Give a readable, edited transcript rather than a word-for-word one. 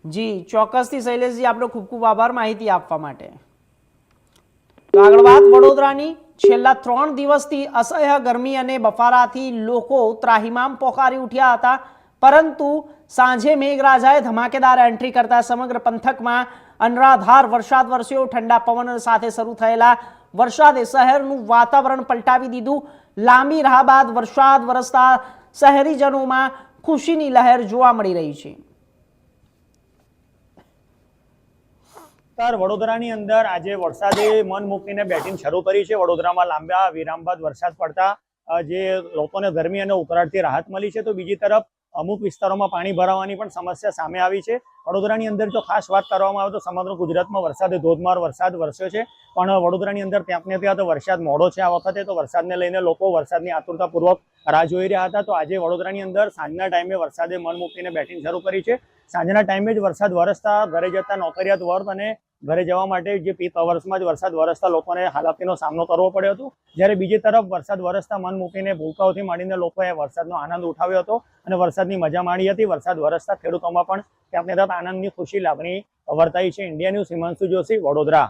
જી ચોક્કસથી શૈલેષજી, આપનો ખૂબ ખૂબ આભાર માહિતી આપવા માટે। તો આગળ વાત વડોદરાની। છેલ્લા 3 દિવસથી અસહ્ય ગરમી અને બફારાથી લોકો ત્રાહિમામ પોકારી ઉઠ્યા હતા, પરંતુ સાંજે મેઘરાજાએ ધમાકેદાર એન્ટ્રી કરતા સમગ્ર પંથકમાં અનરાધાર વરસાદ વરસ્યો। ઠંડા પવન સાથે શરૂ થયેલા વરસાદે શહેરનું વાતાવરણ પલટાવી દીધું। લાંબી રાહ બાદ વરસાદ વરસતા શહેરીજનોમાં ખુશીની લહેર જોવા મળી રહી છે। વડોદરાની અંદર આજે વરસાદે મન મૂકીને બેટિંગ શરૂ કરી છે। વડોદરામાં લાંબા વિરામ બાદ વરસાદ પડતા જે લોકોને ગરમી અને ઉકળાટથી રાહત મળી છે, તો બીજી તરફ અમુક વિસ્તારોમાં પાણી ભરાવાની પણ સમસ્યા સામે આવી છે। વડોદરાની અંદર જો ખાસ વાત કરવામાં આવે તો સમગ્ર ગુજરાતમાં વરસાદે ધોધમાર વરસાદ વરસ્યો છે, પણ વડોદરાની અંદર ક્યાંક ને ત્યાં તો વરસાદ મોડો છે। આ વખતે તો વરસાદને લઈને લોકો વરસાદની આતુરતાપૂર્વક રાહ જોઈ રહ્યા હતા। તો આજે વડોદરાની અંદર સાંજના ટાઈમે વરસાદે મન મૂકીને બેટિંગ શરૂ કરી છે। સાંજના ટાઈમે જ વરસાદ વરસતા ઘરે જતા નોકરિયાત વર્ગ અને ઘરે જવા માટે જે પીક અવર્સમાં જ વરસાદ વરસતા લોકોને હાલાકીનો સામનો કરવો પડ્યો હતો। જ્યારે બીજી તરફ વરસાદ વરસતા મન મૂકીને ભૂલકાઓથી માંડીને લોકોએ વરસાદનો આનંદ ઉઠાવ્યો હતો અને વરસાદની મજા માણી હતી। વરસાદ વરસતા ખેડૂતોમાં પણ ક્યાંક ને ક્યાંક આનંદની ખુશી લાગણી વર્તાઈ છે। India news, Himanshu Joshi, Vadodara.